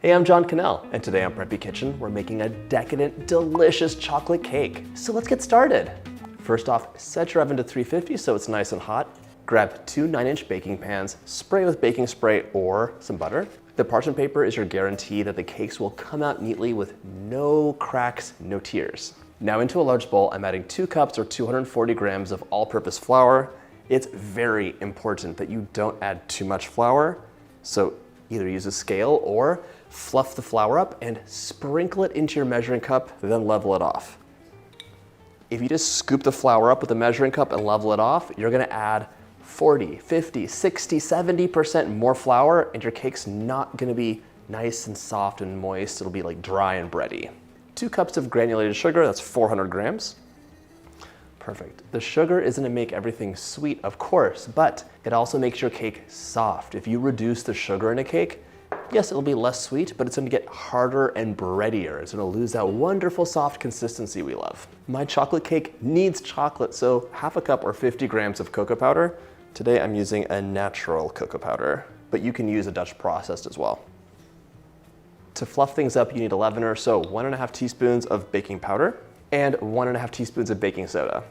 Hey, I'm John Cannell, and today on Breppy Kitchen, we're making a decadent, delicious chocolate cake. So let's get started. First off, set your oven to 350 so it's nice and hot. Grab two 9-inch baking pans, spray with baking spray or some butter. The parchment paper is your guarantee that the cakes will come out neatly with no cracks, no tears. Now into a large bowl, I'm adding 2 cups or 240 grams of all-purpose flour. It's very important that you don't add too much flour, so either use a scale or fluff the flour up and sprinkle it into your measuring cup, then level it off. If you just scoop the flour up with a measuring cup and level it off, you're gonna add 40, 50, 60, 70% more flour, and your cake's not gonna be nice and soft and moist. It'll be like dry and bready. 2 cups of granulated sugar, that's 400 grams. Perfect. The sugar is gonna make everything sweet, of course, but it also makes your cake soft. If you reduce the sugar in a cake, yes, it'll be less sweet, but it's gonna get harder and breadier. It's gonna lose that wonderful soft consistency we love. My chocolate cake needs chocolate, so half a cup or 50 grams of cocoa powder. Today I'm using a natural cocoa powder, but you can use a Dutch processed as well. To fluff things up, you need a leavener, so 1.5 teaspoons of baking powder and 1.5 teaspoons of baking soda.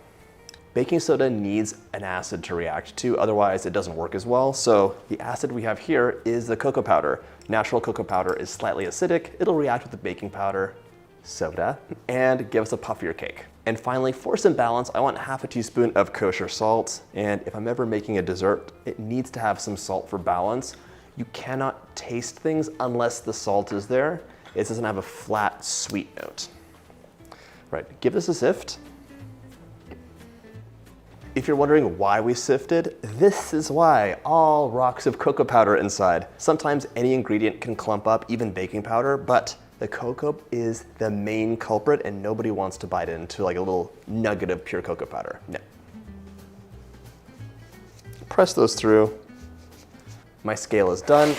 Baking soda needs an acid to react to, otherwise it doesn't work as well. So the acid we have here is the cocoa powder. Natural cocoa powder is slightly acidic. It'll react with the baking powder, soda, and give us a puffier cake. And finally, for some balance, I want half a teaspoon of kosher salt. And if I'm ever making a dessert, it needs to have some salt for balance. You cannot taste things unless the salt is there. It doesn't have a flat, sweet note. Right, give this a sift. If you're wondering why we sifted, this is why. All rocks of cocoa powder inside. Sometimes any ingredient can clump up, even baking powder, but the cocoa is the main culprit and nobody wants to bite into like a little nugget of pure cocoa powder. No. Press those through. My scale is done.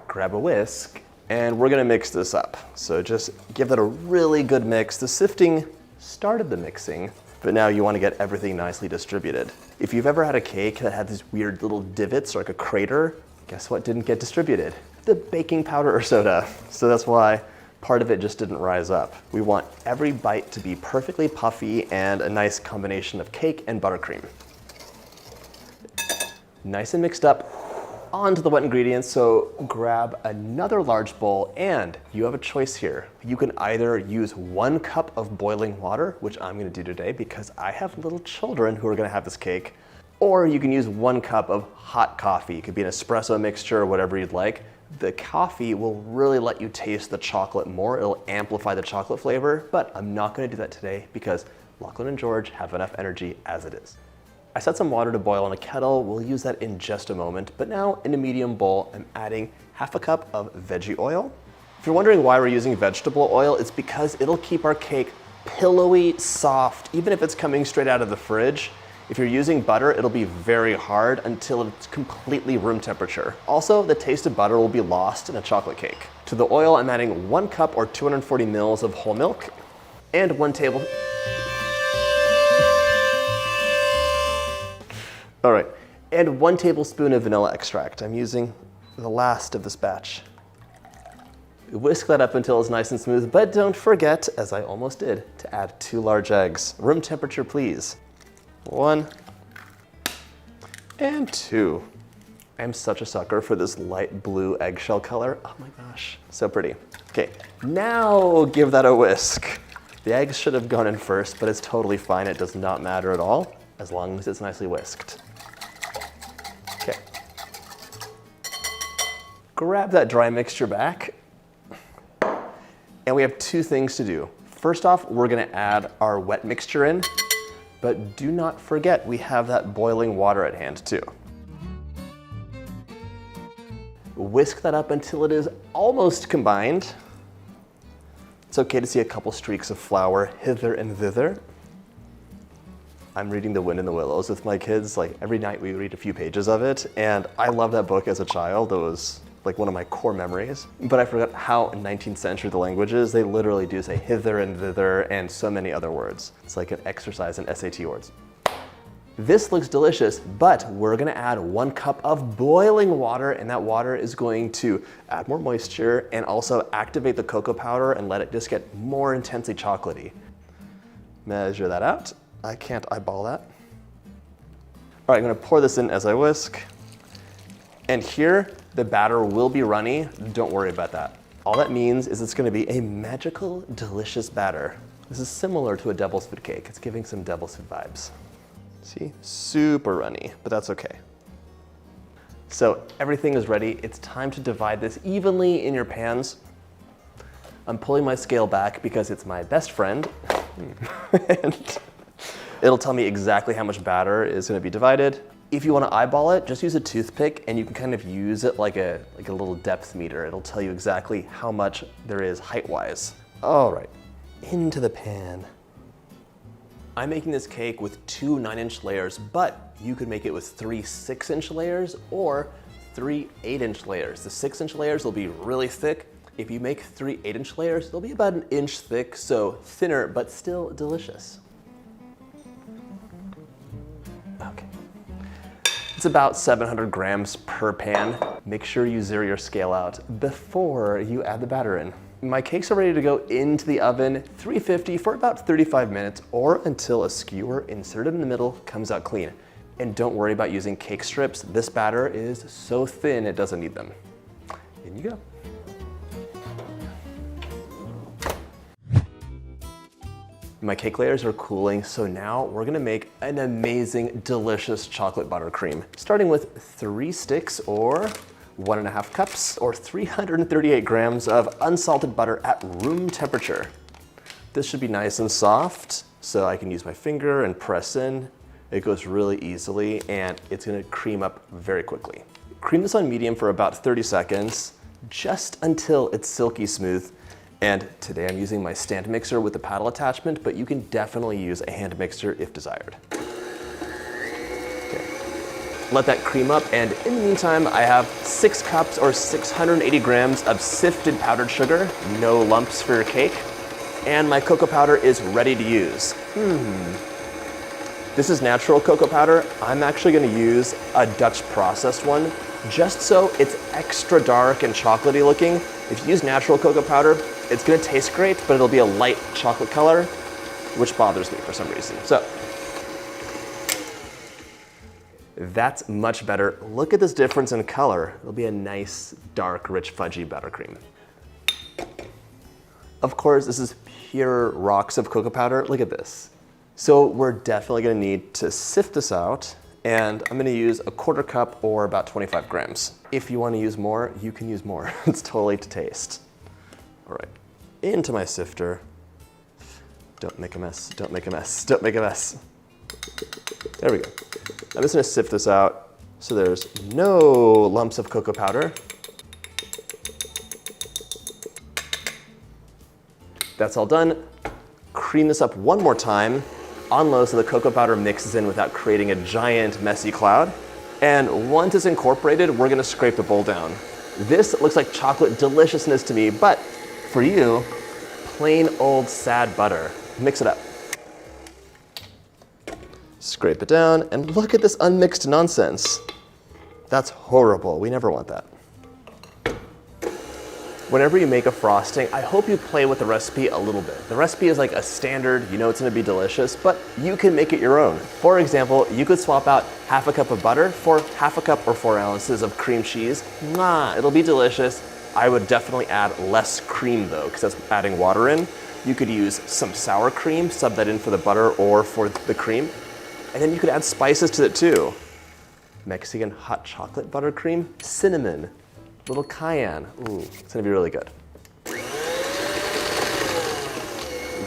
Grab a whisk, and we're gonna mix this up. So just give that a really good mix. The sifting started the mixing, but now you want to get everything nicely distributed. If you've ever had a cake that had these weird little divots or like a crater, guess what didn't get distributed? The baking powder or soda. So that's why part of it just didn't rise up. We want every bite to be perfectly puffy and a nice combination of cake and buttercream. Nice and mixed up. Onto the wet ingredients, so grab another large bowl and you have a choice here. You can either use 1 cup of boiling water, which I'm gonna do today because I have little children who are gonna have this cake, or you can use 1 cup of hot coffee. It could be an espresso mixture or whatever you'd like. The coffee will really let you taste the chocolate more. It'll amplify the chocolate flavor, but I'm not gonna do that today because Lachlan and George have enough energy as it is. I set some water to boil in a kettle. We'll use that in just a moment. But now in a medium bowl, I'm adding half a cup of veggie oil. If you're wondering why we're using vegetable oil, it's because it'll keep our cake pillowy, soft, even if it's coming straight out of the fridge. If you're using butter, it'll be very hard until it's completely room temperature. Also, the taste of butter will be lost in a chocolate cake. To the oil, I'm adding 1 cup or 240 mils of whole milk and 1 table. All right, and 1 tablespoon of vanilla extract. I'm using the last of this batch. Whisk that up until it's nice and smooth, but don't forget, as I almost did, to add 2 large eggs. Room temperature, please. 1 and 2. I'm such a sucker for this light blue eggshell color. Oh my gosh, so pretty. Okay, now give that a whisk. The eggs should have gone in first, but it's totally fine. It does not matter at all, as long as it's nicely whisked. Okay. Grab that dry mixture back. And we have 2 things to do. First off, we're gonna add our wet mixture in, but do not forget we have that boiling water at hand too. Whisk that up until it is almost combined. It's okay to see a couple streaks of flour hither and thither. I'm reading The Wind in the Willows with my kids. Like every night we read a few pages of it, and I loved that book as a child. It was like one of my core memories. But I forgot how in 19th century the language is. They literally do say hither and thither and so many other words. It's like an exercise in SAT words. This looks delicious, but we're gonna add 1 cup of boiling water, and that water is going to add more moisture and also activate the cocoa powder and let it just get more intensely chocolatey. Measure that out. I can't eyeball that. All right, I'm gonna pour this in as I whisk. And here, the batter will be runny. Don't worry about that. All that means is it's gonna be a magical, delicious batter. This is similar to a devil's food cake. It's giving some devil's food vibes. See, super runny, but that's okay. So everything is ready. It's time to divide this evenly in your pans. I'm pulling my scale back because it's my best friend. And it'll tell me exactly how much batter is gonna be divided. If you wanna eyeball it, just use a toothpick and you can kind of use it like a little depth meter. It'll tell you exactly how much there is height-wise. All right, into the pan. I'm making this cake with 2 9-inch layers, but you could make it with 3 6-inch layers or 3 8-inch layers. The 6-inch layers will be really thick. If you make 3 8-inch layers, they'll be about 1 inch thick, so thinner, but still delicious. Okay. It's about 700 grams per pan. Make sure you zero your scale out before you add the batter in. My cakes are ready to go into the oven, 350 for about 35 minutes or until a skewer inserted in the middle comes out clean. And don't worry about using cake strips. This batter is so thin it doesn't need them. In you go. My cake layers are cooling, so now we're gonna make an amazing, delicious chocolate buttercream. Starting with 3 sticks or 1.5 cups or 338 grams of unsalted butter at room temperature. This should be nice and soft, so I can use my finger and press in. It goes really easily and it's gonna cream up very quickly. Cream this on medium for about 30 seconds, just until it's silky smooth. And today I'm using my stand mixer with the paddle attachment, but you can definitely use a hand mixer if desired. Let that cream up, and in the meantime, I have 6 cups or 680 grams of sifted powdered sugar, no lumps for your cake, and my cocoa powder is ready to use. This is natural cocoa powder. I'm actually gonna use a Dutch processed one, just so it's extra dark and chocolatey looking. If you use natural cocoa powder, it's gonna taste great, but it'll be a light chocolate color, which bothers me for some reason. So, that's much better. Look at this difference in color. It'll be a nice, dark, rich, fudgy buttercream. Of course, this is pure rocks of cocoa powder. Look at this. So we're definitely gonna need to sift this out, and I'm gonna use 1/4 cup or about 25 grams. If you wanna use more, you can use more. It's totally to taste. All right, into my sifter. Don't make a mess, don't make a mess, don't make a mess. There we go. I'm just gonna sift this out so there's no lumps of cocoa powder. That's all done. Cream this up one more time on low so the cocoa powder mixes in without creating a giant messy cloud. And once it's incorporated, we're gonna scrape the bowl down. This looks like chocolate deliciousness to me, but for you, plain old sad butter. Mix it up. Scrape it down, and look at this unmixed nonsense. That's horrible. We never want that. Whenever you make a frosting, I hope you play with the recipe a little bit. The recipe is like a standard, you know it's gonna be delicious, but you can make it your own. For example, you could swap out 1/2 cup of butter for 1/2 cup or 4 ounces of cream cheese. It'll be delicious. I would definitely add less cream though, because that's adding water in. You could use some sour cream, sub that in for the butter or for the cream. And then you could add spices to it too. Mexican hot chocolate buttercream, cinnamon, little cayenne. Ooh, it's gonna be really good.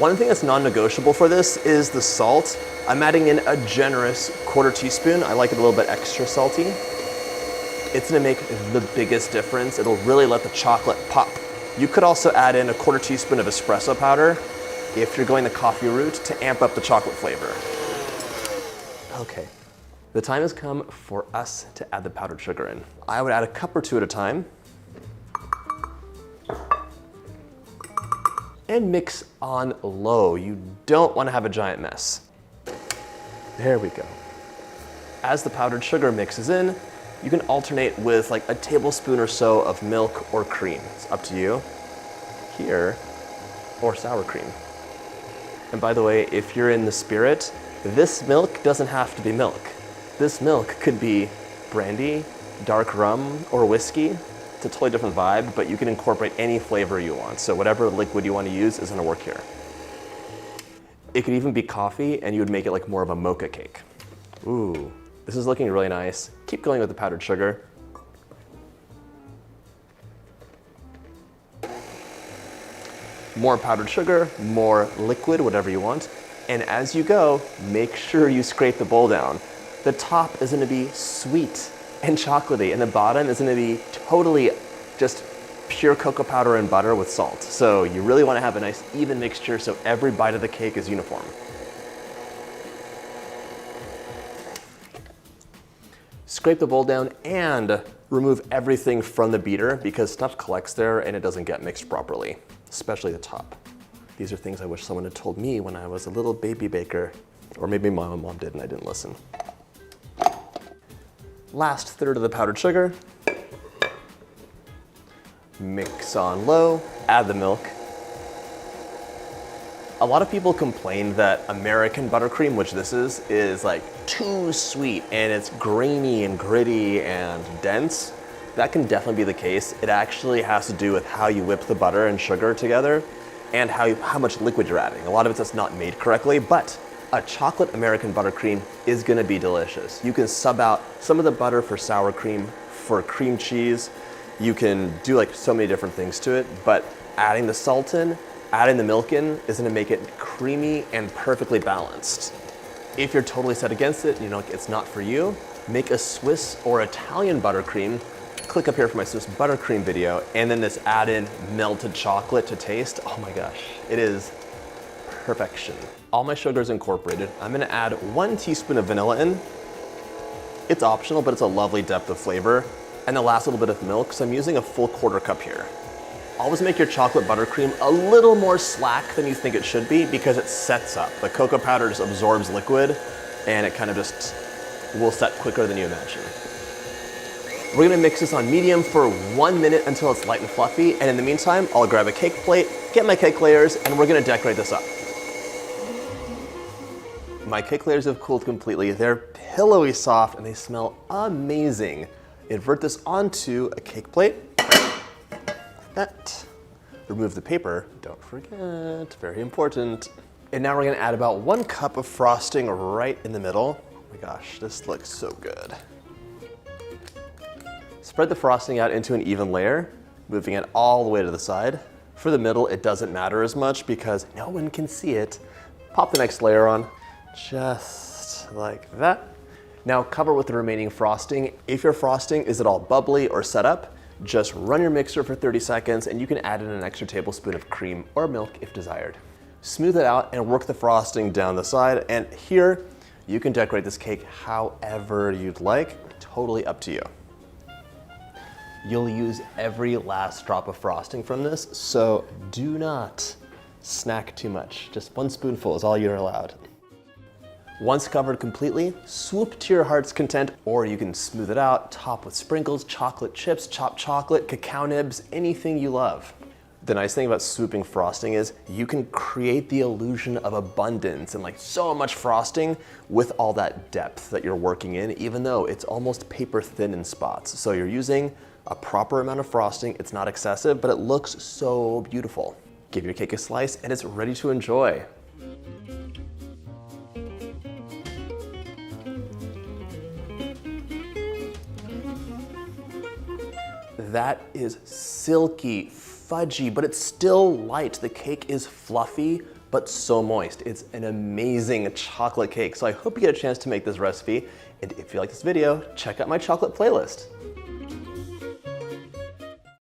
One thing that's non-negotiable for this is the salt. I'm adding in a generous 1/4 teaspoon. I like it a little bit extra salty. It's gonna make the biggest difference. It'll really let the chocolate pop. You could also add in a 1/4 teaspoon of espresso powder if you're going the coffee route to amp up the chocolate flavor. Okay, the time has come for us to add the powdered sugar in. I would add a cup or 2 at a time. And mix on low. You don't want to have a giant mess. There we go. As the powdered sugar mixes in, you can alternate with like a tablespoon or so of milk or cream. It's up to you here, or sour cream. And by the way, if you're in the spirit, this milk doesn't have to be milk. This milk could be brandy, dark rum, or whiskey. It's a totally different vibe, but you can incorporate any flavor you want. So whatever liquid you want to use is gonna work here. It could even be coffee, and you would make it like more of a mocha cake. Ooh, this is looking really nice. Keep going with the powdered sugar. More powdered sugar, more liquid, whatever you want. And as you go, make sure you scrape the bowl down. The top is gonna be sweet and chocolatey, and the bottom is gonna be totally just pure cocoa powder and butter with salt. So you really wanna have a nice even mixture so every bite of the cake is uniform. Scrape the bowl down and remove everything from the beater because stuff collects there and it doesn't get mixed properly, especially the top. These are things I wish someone had told me when I was a little baby baker, or maybe my mom did and I didn't listen. Last third of the powdered sugar. Mix on low, add the milk. A lot of people complain that American buttercream, which this is like too sweet and it's grainy and gritty and dense. That can definitely be the case. It actually has to do with how you whip the butter and sugar together and how much liquid you're adding. A lot of it's just not made correctly, but a chocolate American buttercream is gonna be delicious. You can sub out some of the butter for sour cream, for cream cheese. You can do like so many different things to it, but adding the salt in, adding the milk in is gonna make it creamy and perfectly balanced. If you're totally set against it, you know, it's not for you, make a Swiss or Italian buttercream. Click up here for my Swiss buttercream video, and then this added melted chocolate to taste. Oh my gosh, it is perfection. All my sugar is incorporated. I'm gonna add 1 teaspoon of vanilla in. It's optional, but it's a lovely depth of flavor. And the last little bit of milk, so I'm using a full 1/4 cup here. Always make your chocolate buttercream a little more slack than you think it should be because it sets up. The cocoa powder just absorbs liquid and it kind of just will set quicker than you imagine. We're gonna mix this on medium for 1 minute until it's light and fluffy. And in the meantime, I'll grab a cake plate, get my cake layers, and we're gonna decorate this up. My cake layers have cooled completely. They're pillowy soft and they smell amazing. Invert this onto a cake plate. That. Remove the paper, don't forget, very important. And now we're gonna add about 1 cup of frosting right in the middle. Oh my gosh, this looks so good. Spread the frosting out into an even layer, moving it all the way to the side. For the middle, it doesn't matter as much because no one can see it. Pop the next layer on, just like that. Now cover with the remaining frosting. If your frosting is at all bubbly or set up, just run your mixer for 30 seconds and you can add in an extra tablespoon of cream or milk if desired. Smooth it out and work the frosting down the side. And here, you can decorate this cake however you'd like, totally up to you. You'll use every last drop of frosting from this, so do not snack too much. Just 1 spoonful is all you're allowed. Once covered completely, swoop to your heart's content, or you can smooth it out, top with sprinkles, chocolate chips, chopped chocolate, cacao nibs, anything you love. The nice thing about swooping frosting is you can create the illusion of abundance and like so much frosting with all that depth that you're working in, even though it's almost paper thin in spots. So you're using a proper amount of frosting. It's not excessive, but it looks so beautiful. Give your cake a slice and it's ready to enjoy. That is silky, fudgy, but it's still light. The cake is fluffy, but so moist. It's an amazing chocolate cake. So I hope you get a chance to make this recipe. And if you like this video, check out my chocolate playlist.